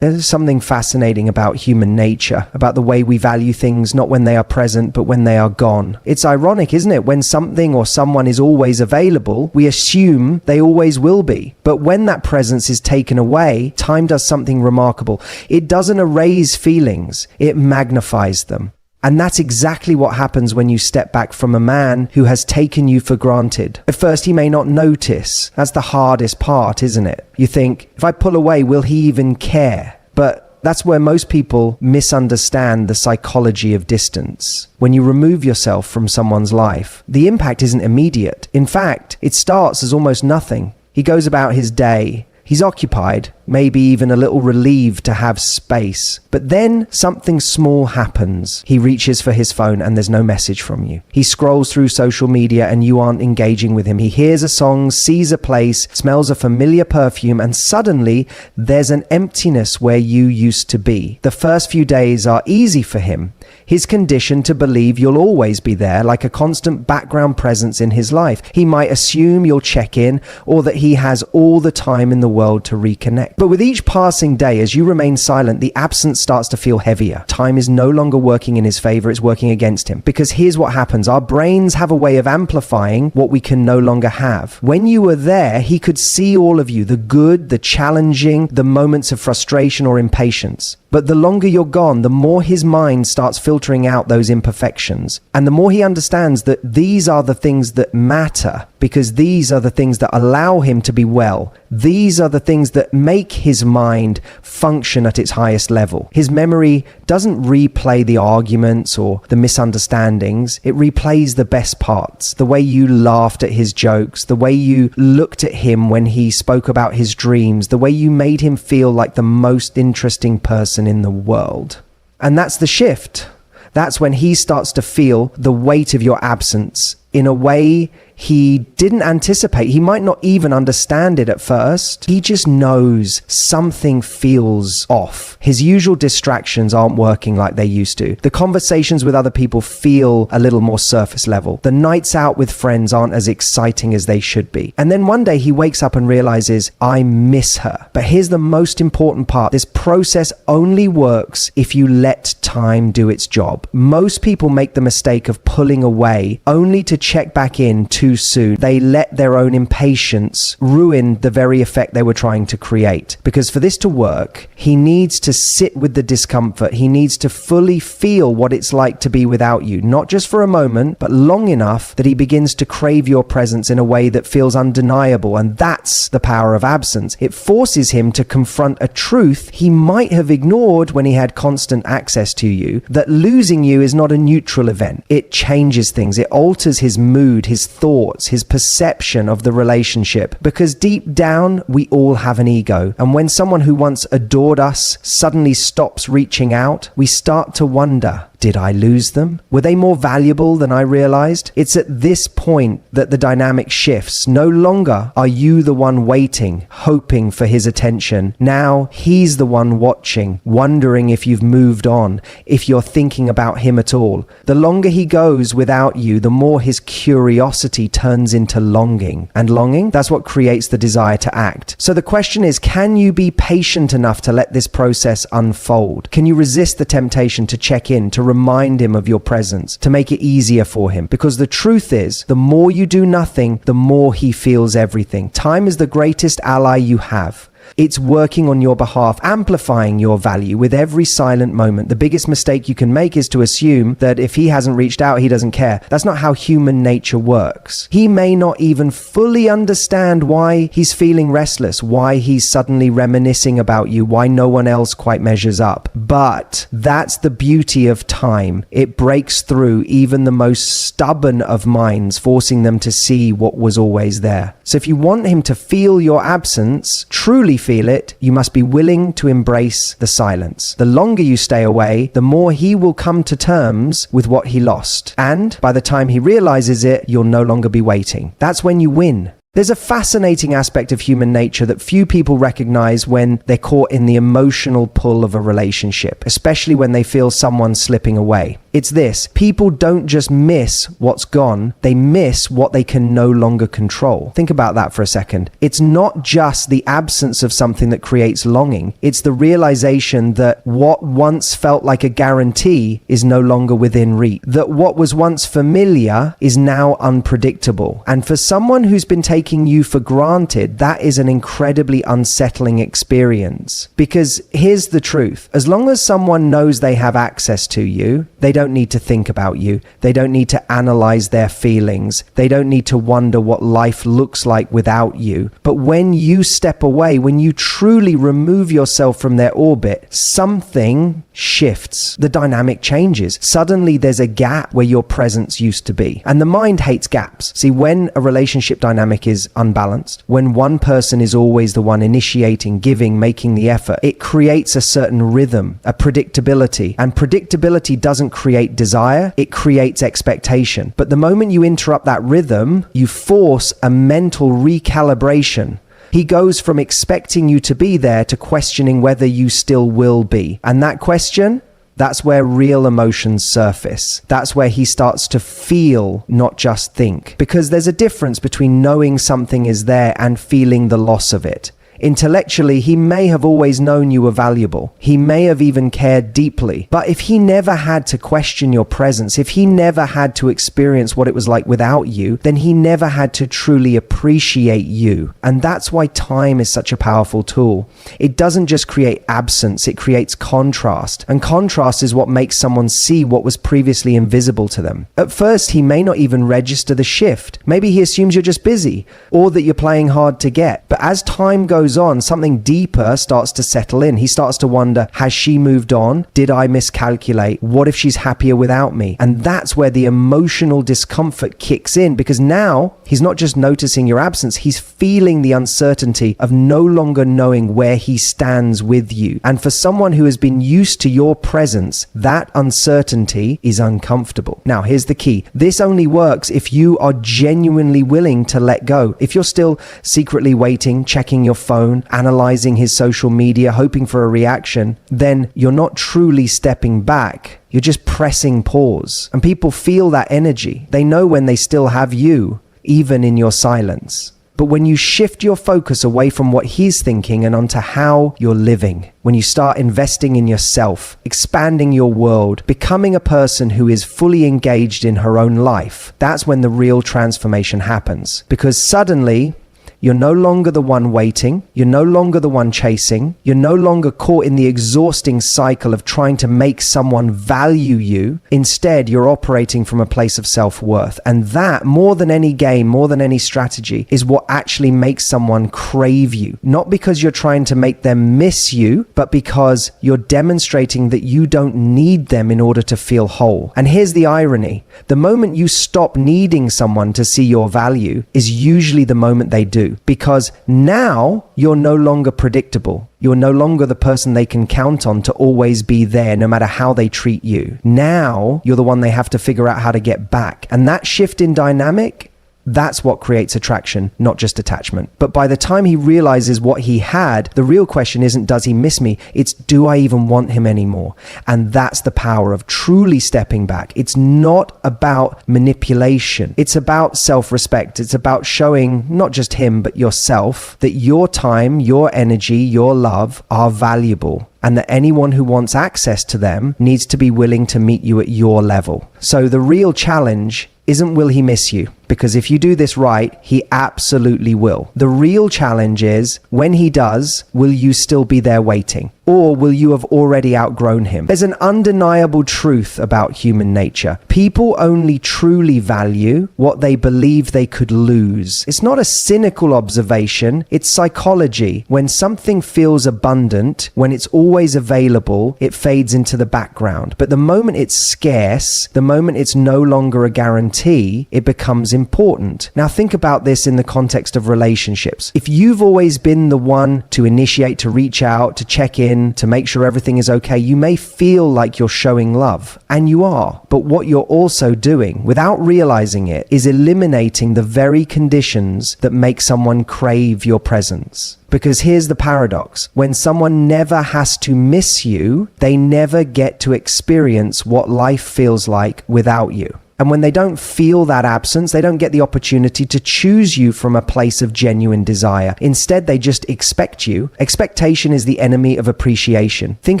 There's something fascinating about human nature, about the way we value things not when they are present, but when they are gone. It's ironic, isn't it? When something or someone is always available, we assume they always will be. But when that presence is taken away, time does something remarkable. It doesn't erase feelings, it magnifies them. And that's exactly what happens when you step back from a man who has taken you for granted. At first, he may not notice. That's the hardest part, isn't it? You think, if I pull away, will he even care? But that's where most people misunderstand the psychology of distance. When you remove yourself from someone's life, the impact isn't immediate. In fact, it starts as almost nothing. He goes about his day. He's occupied, maybe even a little relieved to have space. But then something small happens. He reaches for his phone and there's no message from you. He scrolls through social media and you aren't engaging with him. He hears a song, sees a place, smells a familiar perfume, and suddenly there's an emptiness where you used to be. The first few days are easy for him. He's conditioned to believe you'll always be there, like a constant background presence in his life. He might assume you'll check in or that he has all the time in the world to reconnect. But with each passing day, as you remain silent, the absence starts to feel heavier. Time is no longer working in his favor, it's working against him. Because here's what happens. Our brains have a way of amplifying what we can no longer have. When you were there, he could see all of you, the good, the challenging, the moments of frustration or impatience. But the longer you're gone, the more his mind starts filtering out those imperfections. And the more he understands that these are the things that matter, because these are the things that allow him to be well. These are the things that make his mind function at its highest level. His memory doesn't replay the arguments or the misunderstandings. It replays the best parts. The way you laughed at his jokes, the way you looked at him when he spoke about his dreams, the way you made him feel like the most interesting person in the world. And that's the shift. That's when he starts to feel the weight of your absence in a way he didn't anticipate. He might not even understand it at first. He just knows something feels off. His usual distractions aren't working like they used to. The conversations with other people feel a little more surface level. The nights out with friends aren't as exciting as they should be. And then one day he wakes up and realizes, I miss her. But here's the most important part. This process only works if you let time do its job. Most people make the mistake of pulling away only to check back in too soon. They let their own impatience ruin the very effect they were trying to create. Because for this to work, he needs to sit with the discomfort. He needs to fully feel what it's like to be without you, not just for a moment, but long enough that he begins to crave your presence in a way that feels undeniable. And that's the power of absence. It forces him to confront a truth he might have ignored when he had constant access to you, that losing you is not a neutral event. It changes things. It alters his mood, his thoughts, his perception of the relationship. Because deep down, we all have an ego. And when someone who once adored us suddenly stops reaching out, we start to wonder, did I lose them? Were they more valuable than I realized? It's at this point that the dynamic shifts. No longer are you the one waiting, hoping for his attention. Now he's the one watching, wondering if you've moved on, if you're thinking about him at all. The longer he goes without you, the more his curiosity turns into longing. And longing, that's what creates the desire to act. So the question is, can you be patient enough to let this process unfold? Can you resist the temptation to check in, to remind him of your presence, to make it easier for him? Because the truth is, the more you do nothing, the more he feels everything. Time is the greatest ally you have. It's working on your behalf, amplifying your value with every silent moment. The biggest mistake you can make is to assume that if he hasn't reached out, he doesn't care. That's not how human nature works. He may not even fully understand why he's feeling restless, why he's suddenly reminiscing about you, why no one else quite measures up. But that's the beauty of time. It breaks through even the most stubborn of minds, forcing them to see what was always there. So if you want him to feel your absence, truly feel it, you must be willing to embrace the silence. The longer you stay away, the more he will come to terms with what he lost. And by the time he realizes it, you'll no longer be waiting. That's when you win. There's a fascinating aspect of human nature that few people recognize when they're caught in the emotional pull of a relationship, especially when they feel someone slipping away. It's this: people don't just miss what's gone, they miss what they can no longer control. Think about that for a second. It's not just the absence of something that creates longing, it's the realization that what once felt like a guarantee is no longer within reach, that what was once familiar is now unpredictable. And for someone who's been taking you for granted, that is an incredibly unsettling experience. Because here's the truth: as long as someone knows they have access to you, they don't need to think about you. They don't need to analyze their feelings. They don't need to wonder what life looks like without you. But when you step away, when you truly remove yourself from their orbit, something shifts. The dynamic changes. Suddenly there's a gap where your presence used to be. And the mind hates gaps. See, when a relationship dynamic is unbalanced, when one person is always the one initiating, giving, making the effort, it creates a certain rhythm, a predictability. And predictability doesn't create desire, it creates expectation. But the moment you interrupt that rhythm, you force a mental recalibration. He goes from expecting you to be there to questioning whether you still will be. And that question, that's where real emotions surface. That's where he starts to feel, not just think. Because there's a difference between knowing something is there and feeling the loss of it. Intellectually, he may have always known you were valuable. He may have even cared deeply. But if he never had to question your presence, if he never had to experience what it was like without you, then he never had to truly appreciate you. And that's why time is such a powerful tool. It doesn't just create absence, it creates contrast. And contrast is what makes someone see what was previously invisible to them. At first, he may not even register the shift. Maybe he assumes you're just busy or that you're playing hard to get. But as time goes on, something deeper starts to settle in. He starts to wonder, has she moved on? Did I miscalculate? What if she's happier without me? And that's where the emotional discomfort kicks in, because now he's not just noticing your absence, he's feeling the uncertainty of no longer knowing where he stands with you. And for someone who has been used to your presence, that uncertainty is uncomfortable. Now, here's the key. This only works if you are genuinely willing to let go. If you're still secretly waiting, checking your phone, analyzing his social media, hoping for a reaction, then you're not truly stepping back. You're just pressing pause. And people feel that energy. They know when they still have you, even in your silence. But when you shift your focus away from what he's thinking and onto how you're living, when you start investing in yourself, expanding your world, becoming a person who is fully engaged in her own life, that's when the real transformation happens. Because suddenly, you're no longer the one waiting. You're no longer the one chasing. You're no longer caught in the exhausting cycle of trying to make someone value you. Instead, you're operating from a place of self-worth. And that, more than any game, more than any strategy, is what actually makes someone crave you. Not because you're trying to make them miss you, but because you're demonstrating that you don't need them in order to feel whole. And here's the irony. The moment you stop needing someone to see your value is usually the moment they do. Because now you're no longer predictable. You're no longer the person they can count on to always be there no matter how they treat you. Now you're the one they have to figure out how to get back. And that shift in dynamic, that's what creates attraction, not just attachment. But by the time he realizes what he had, the real question isn't, does he miss me? It's, do I even want him anymore? And that's the power of truly stepping back. It's not about manipulation. It's about self-respect. It's about showing not just him, but yourself, that your time, your energy, your love are valuable. And that anyone who wants access to them needs to be willing to meet you at your level. So the real challenge isn't will he miss you? Because if you do this right, he absolutely will. The real challenge is, when he does, will you still be there waiting? Or will you have already outgrown him? There's an undeniable truth about human nature. People only truly value what they believe they could lose. It's not a cynical observation, it's psychology. When something feels abundant, when it's always available, it fades into the background. But the moment it's scarce, the moment it's no longer a guarantee, it becomes important. Now think about this in the context of relationships. If you've always been the one to initiate, to reach out, to check in, to make sure everything is okay, you may feel like you're showing love, and you are. But what you're also doing, without realizing it, is eliminating the very conditions that make someone crave your presence. Because here's the paradox. When someone never has to miss you, they never get to experience what life feels like without you. And when they don't feel that absence, they don't get the opportunity to choose you from a place of genuine desire. Instead, they just expect you. Expectation is the enemy of appreciation. Think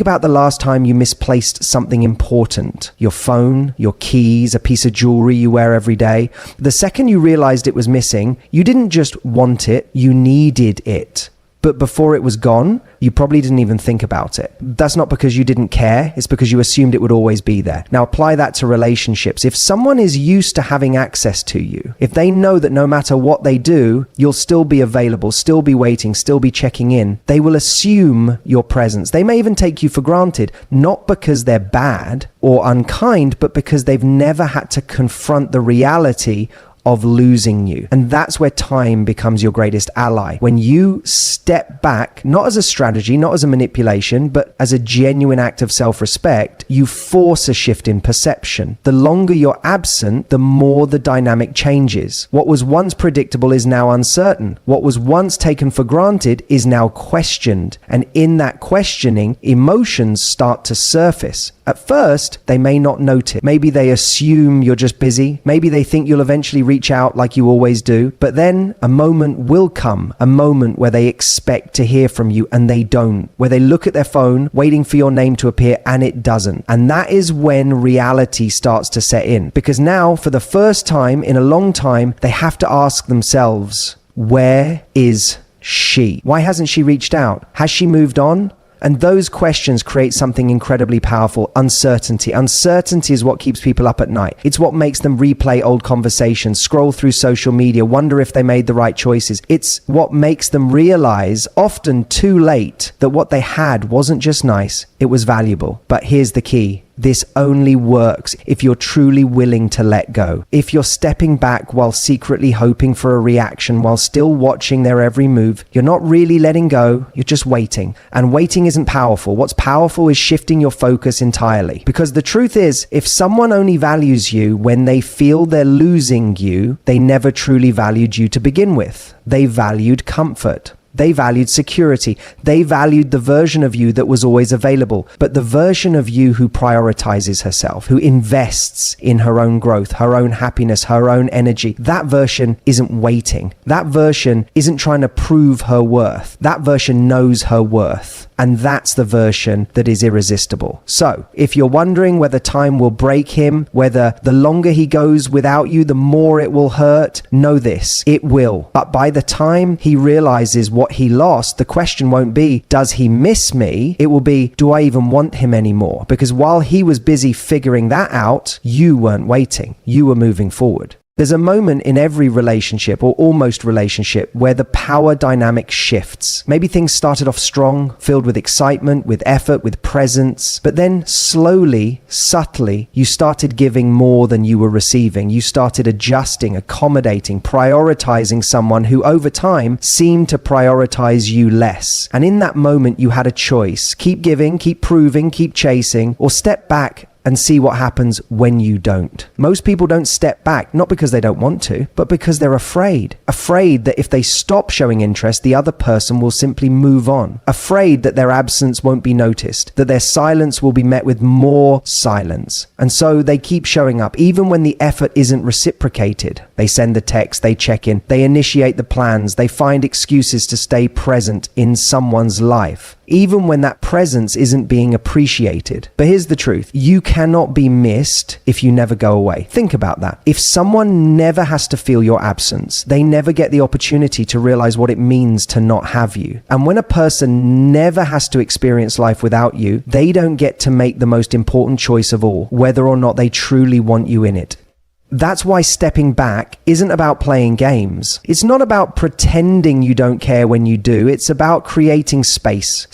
about the last time you misplaced something important. Your phone, your keys, a piece of jewelry you wear every day. The second you realized it was missing, you didn't just want it, you needed it. But before it was gone, you probably didn't even think about it. That's not because you didn't care, it's because you assumed it would always be there. Now apply that to relationships. If someone is used to having access to you, if they know that no matter what they do, you'll still be available, still be waiting, still be checking in, they will assume your presence. They may even take you for granted, not because they're bad or unkind, but because they've never had to confront the reality of losing you. And that's where time becomes your greatest ally. When you step back, not as a strategy, not as a manipulation, but as a genuine act of self-respect, you force a shift in perception. The longer you're absent, the more the dynamic changes. What was once predictable is now uncertain. What was once taken for granted is now questioned. And in that questioning, emotions start to surface. At first, they may not note it. Maybe they assume you're just busy. Maybe they think you'll eventually reach out like you always do. But then a moment will come, a moment where they expect to hear from you and they don't. Where they look at their phone, waiting for your name to appear, and it doesn't. And that is when reality starts to set in. Because now, for the first time in a long time, they have to ask themselves, where is she? Why hasn't she reached out? Has she moved on? And those questions create something incredibly powerful: uncertainty. Uncertainty is what keeps people up at night. It's what makes them replay old conversations, scroll through social media, wonder if they made the right choices. It's what makes them realize, often too late, that what they had wasn't just nice, it was valuable. But here's the key. This only works if you're truly willing to let go. If you're stepping back while secretly hoping for a reaction, while still watching their every move, you're not really letting go, you're just waiting. And waiting isn't powerful. What's powerful is shifting your focus entirely. Because the truth is, if someone only values you when they feel they're losing you, they never truly valued you to begin with. They valued comfort. They valued security. They valued the version of you that was always available. But the version of you who prioritizes herself, who invests in her own growth, her own happiness, her own energy, that version isn't waiting. That version isn't trying to prove her worth. That version knows her worth. And that's the version that is irresistible. So, if you're wondering whether time will break him, whether the longer he goes without you, the more it will hurt, know this: it will. But by the time he realizes what he lost, the question won't be, does he miss me? It will be, do I even want him anymore? Because while he was busy figuring that out, you weren't waiting. You were moving forward. There's a moment in every relationship, or almost relationship, where the power dynamic shifts. Maybe things started off strong, filled with excitement, with effort, with presence, but then slowly, subtly, you started giving more than you were receiving. You started adjusting, accommodating, prioritizing someone who over time seemed to prioritize you less. And in that moment, you had a choice: keep giving, keep proving, keep chasing, or step back and see what happens when you don't. Most people don't step back, not because they don't want to, but because they're afraid. Afraid that if they stop showing interest, the other person will simply move on. Afraid that their absence won't be noticed, that their silence will be met with more silence. And so they keep showing up, even when the effort isn't reciprocated. They send the text, they check in, they initiate the plans, they find excuses to stay present in someone's life, even when that presence isn't being appreciated. But here's the truth: you cannot be missed if you never go away. Think about that. If someone never has to feel your absence, they never get the opportunity to realize what it means to not have you. And when a person never has to experience life without you, they don't get to make the most important choice of all, whether or not they truly want you in it. That's why stepping back isn't about playing games. It's not about pretending you don't care when you do. It's about creating space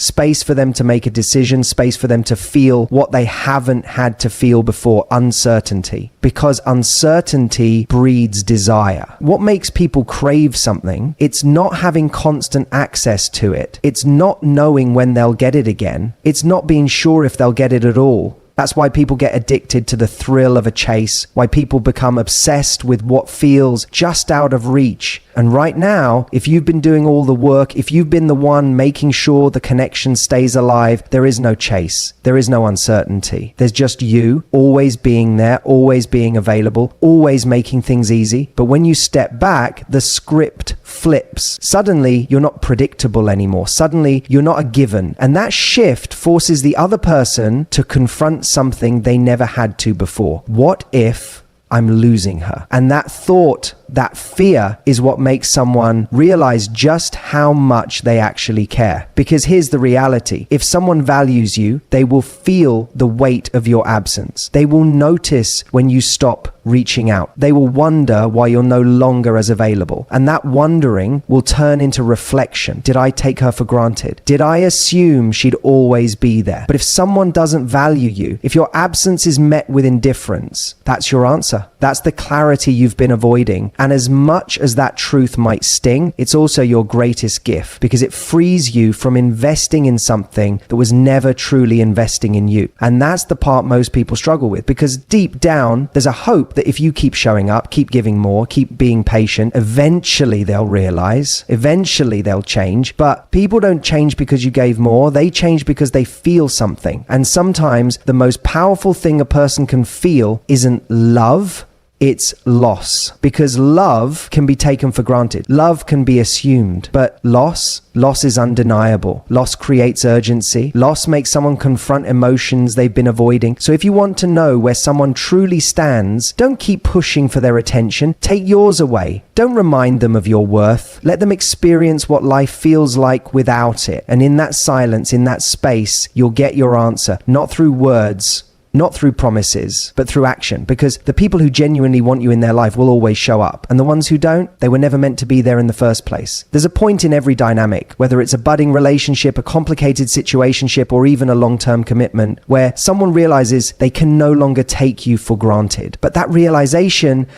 for them to make a decision, space for them to feel what they haven't had to feel before, uncertainty. Because uncertainty breeds desire. What makes people crave something? It's not having constant access to it. It's not knowing when they'll get it again. It's not being sure if they'll get it at all. That's why people get addicted to the thrill of a chase, why people become obsessed with what feels just out of reach. And right now, if you've been doing all the work, if you've been the one making sure the connection stays alive, there is no chase. There is no uncertainty. There's just you always being there, always being available, always making things easy. But when you step back, the script flips. Suddenly, you're not predictable anymore. Suddenly, you're not a given. And that shift forces the other person to confront something they never had to before. What if I'm losing her? And that thought, that fear is what makes someone realize just how much they actually care. Because here's the reality. If someone values you, they will feel the weight of your absence. They will notice when you stop reaching out. They will wonder why you're no longer as available. And that wondering will turn into reflection. Did I take her for granted? Did I assume she'd always be there? But if someone doesn't value you, if your absence is met with indifference, that's your answer. That's the clarity you've been avoiding. And as much as that truth might sting, it's also your greatest gift because it frees you from investing in something that was never truly investing in you. And that's the part most people struggle with, because deep down, there's a hope that if you keep showing up, keep giving more, keep being patient, eventually they'll realize, eventually they'll change. But people don't change because you gave more. They change because they feel something. And sometimes the most powerful thing a person can feel isn't love, it's loss. Because love can be taken for granted. Love can be assumed. But loss is undeniable. Loss creates urgency. Loss makes someone confront emotions they've been avoiding. So if you want to know where someone truly stands, don't keep pushing for their attention. Take yours away. Don't remind them of your worth. Let them experience what life feels like without it. And in that silence, in that space, you'll get your answer. Not through words, not through promises, but through action. Because the people who genuinely want you in their life will always show up. And the ones who don't, they were never meant to be there in the first place. There's a point in every dynamic, whether it's a budding relationship, a complicated situationship, or even a long-term commitment, where someone realizes they can no longer take you for granted. But that realization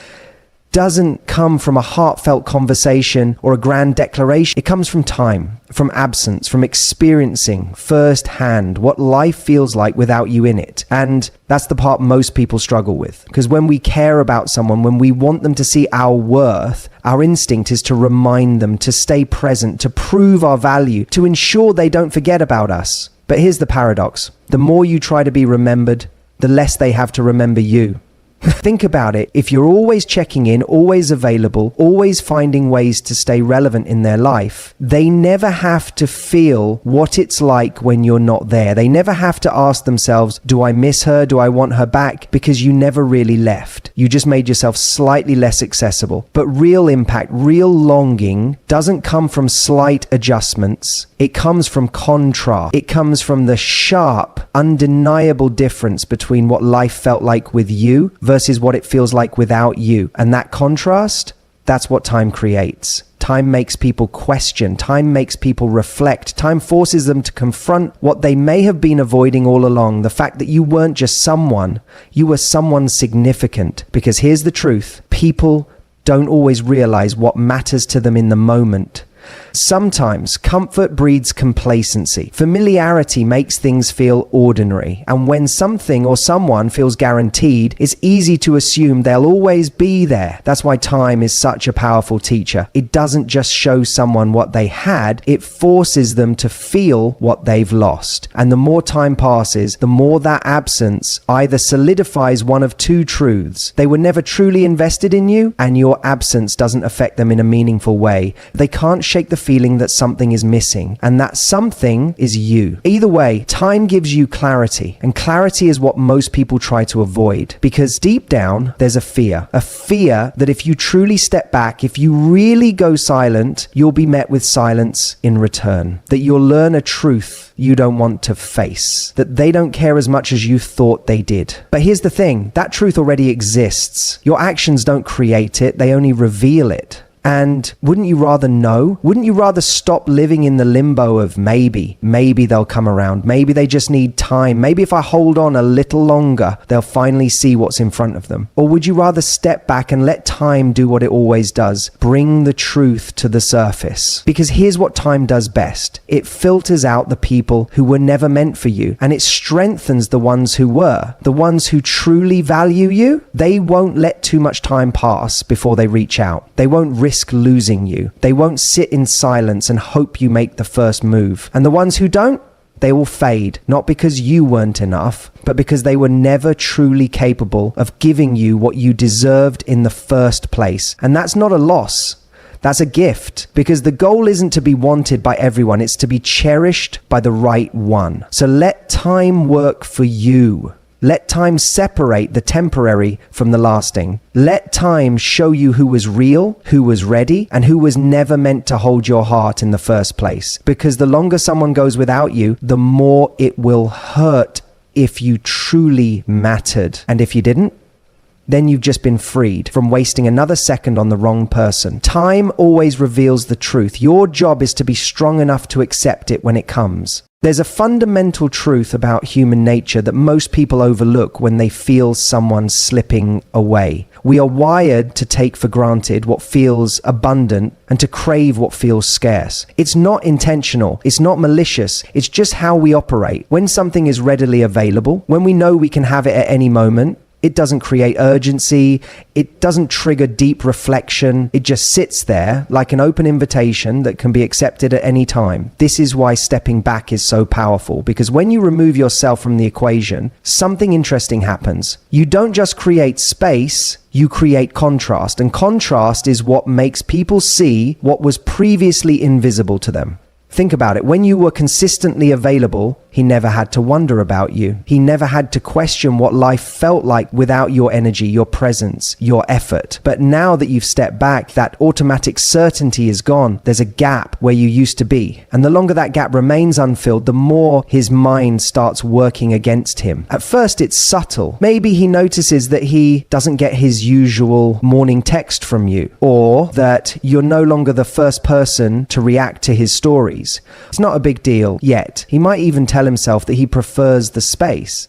doesn't come from a heartfelt conversation or a grand declaration. It comes from time, from absence, from experiencing firsthand what life feels like without you in it. And that's the part most people struggle with. Because when we care about someone, when we want them to see our worth, our instinct is to remind them, to stay present, to prove our value, to ensure they don't forget about us. But here's the paradox. The more you try to be remembered, the less they have to remember you. Think about it. If you're always checking in, always available, always finding ways to stay relevant in their life, they never have to feel what it's like when you're not there. They never have to ask themselves, do I miss her? Do I want her back? Because you never really left. You just made yourself slightly less accessible. But real impact, real longing doesn't come from slight adjustments. It comes from contrast. It comes from the sharp, undeniable difference between what life felt like with you versus what it feels like without you. And that contrast, that's what time creates. Time makes people question. Time makes people reflect. Time forces them to confront what they may have been avoiding all along. The fact that you weren't just someone, you were someone significant. Because here's the truth. People don't always realize what matters to them in the moment. Sometimes comfort breeds complacency. Familiarity makes things feel ordinary. And when something or someone feels guaranteed, it's easy to assume they'll always be there. That's why time is such a powerful teacher. It doesn't just show someone what they had, it forces them to feel what they've lost. And the more time passes, the more that absence either solidifies one of two truths. They were never truly invested in you, and your absence doesn't affect them in a meaningful way. They can't shake the feeling that something is missing, and that something is you. Either way, time gives you clarity, and clarity is what most people try to avoid, because deep down, there's a fear that if you truly step back, if you really go silent, you'll be met with silence in return, that you'll learn a truth you don't want to face, that they don't care as much as you thought they did. But here's the thing, that truth already exists. Your actions don't create it, they only reveal it. And wouldn't you rather know? Wouldn't you rather stop living in the limbo of maybe they'll come around, maybe they just need time, maybe if I hold on a little longer, they'll finally see what's in front of them? Or would you rather step back and let time do what it always does, bring the truth to the surface? Because here's what time does best. It filters out the people who were never meant for you, and it strengthens the ones who were. The ones who truly value you, they won't let too much time pass before they reach out. They won't risk losing you. They won't sit in silence and hope you make the first move. And the ones who don't, they will fade, not because you weren't enough, but because they were never truly capable of giving you what you deserved in the first place. And that's not a loss. That's a gift, because the goal isn't to be wanted by everyone. It's to be cherished by the right one. So let time work for you. Let time separate the temporary from the lasting. Let time show you who was real, who was ready, and who was never meant to hold your heart in the first place. Because the longer someone goes without you, the more it will hurt if you truly mattered. And if you didn't, then you've just been freed from wasting another second on the wrong person. Time always reveals the truth. Your job is to be strong enough to accept it when it comes. There's a fundamental truth about human nature that most people overlook when they feel someone slipping away. We are wired to take for granted what feels abundant and to crave what feels scarce. It's not intentional. It's not malicious. It's just how we operate. When something is readily available, when we know we can have it at any moment, it doesn't create urgency. It doesn't trigger deep reflection. It just sits there like an open invitation that can be accepted at any time. This is why stepping back is so powerful, because when you remove yourself from the equation, something interesting happens. You don't just create space, you create contrast. And contrast is what makes people see what was previously invisible to them. Think about it. When you were consistently available, he never had to wonder about you. He never had to question what life felt like without your energy, your presence, your effort. But now that you've stepped back, that automatic certainty is gone. There's a gap where you used to be. And the longer that gap remains unfilled, the more his mind starts working against him. At first, it's subtle. Maybe he notices that he doesn't get his usual morning text from you, or that you're no longer the first person to react to his stories. It's not a big deal yet. He might even tell himself that he prefers the space.